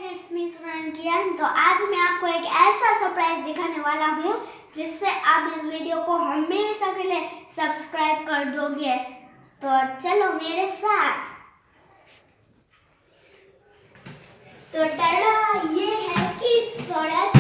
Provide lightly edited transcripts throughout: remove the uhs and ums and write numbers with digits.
Friends, it's me सुनान कियान। तो आज मैं आपको एक ऐसा सरप्राइज दिखाने वाला हूँ जिससे आप इस वीडियो को हमेशा के लिए सब्सक्राइब कर दोगे। तो चलो मेरे साथ। तो टाटा, ये है किड्स स्टोरेज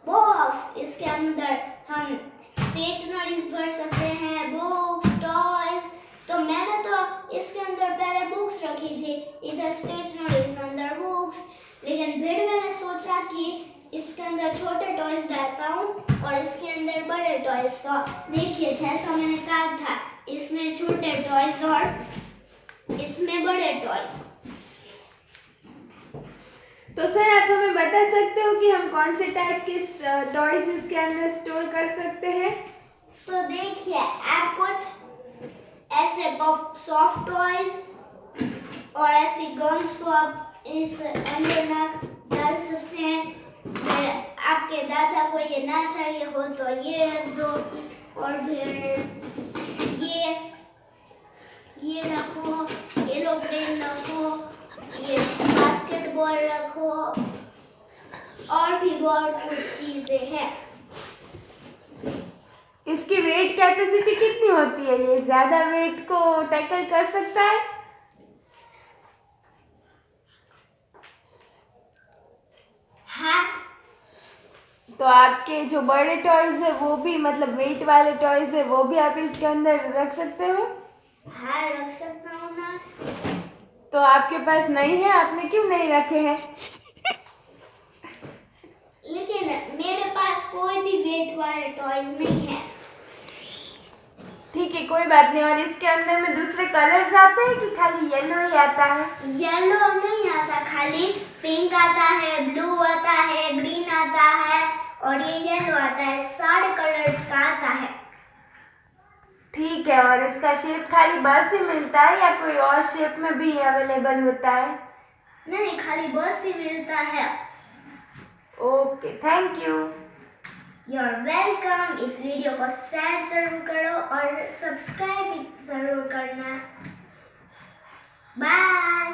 बॉक्स। इसके अंदर हम स्टेशनरीज भर सकते हैं, बुक्स, टॉयज। तो मैंने तो इसके अंदर पहले बुक्स रखी थी, इधर स्टेशनरीज, अंदर बुक्स। लेकिन फिर मैंने सोचा कि इसके अंदर छोटे टॉयज डालता हूँ और इसके अंदर बड़े टॉयज। तो देखिए, जैसा मैंने कहा था, इसमें छोटे टॉयज और इसमें बड़े टॉयज। तो सर, आप हमें बता सकते हो कि हम कौन से टाइप के टॉयज इसके अंदर स्टोर कर सकते हैं? तो देखिए, आप कुछ ऐसे सॉफ्ट टॉयज और ऐसी गन्स तो आप इस अंदर ना डाल सकते हैं। फिर आपके दादा को ये ना चाहिए हो तो ये रख दो, और फिर ये रखो, एरोप्लेन रखो, ये बास्केटबॉल रखो, और भी बहुत कुछ चीजें हैं। इसकी वेट कैपेसिटी कितनी होती है? ये ज्यादा वेट को टैकल कर सकता है? हाँ। तो आपके जो बड़े टॉयज है वो भी, मतलब वेट वाले टॉयज है, वो भी आप इसके अंदर रख सकते हो? हाँ, रख सकता हूँ ना। तो आपके पास नहीं है, आपने क्यों नहीं रखे हैं? लेकिन मेरे पास कोई भी वेट वाले टॉयज नहीं है। ठीक है, कोई बात नहीं। और इसके अंदर में दूसरे कलर्स आते हैं कि खाली येलो ही आता है? येलो नहीं आता, खाली पिंक आता है, ब्लू आता है, ग्रीन आता है और ये येलो आता है। सारे कलर्स का आता है। ठीक है। और इसका शेप खाली बस ही मिलता है या कोई और शेप में भी अवेलेबल होता है? नहीं, खाली बस ही मिलता है। Okay, thank you. You're welcome। इस वीडियो को शेयर जरूर करो और सब्सक्राइब भी जरूर करना। बाय।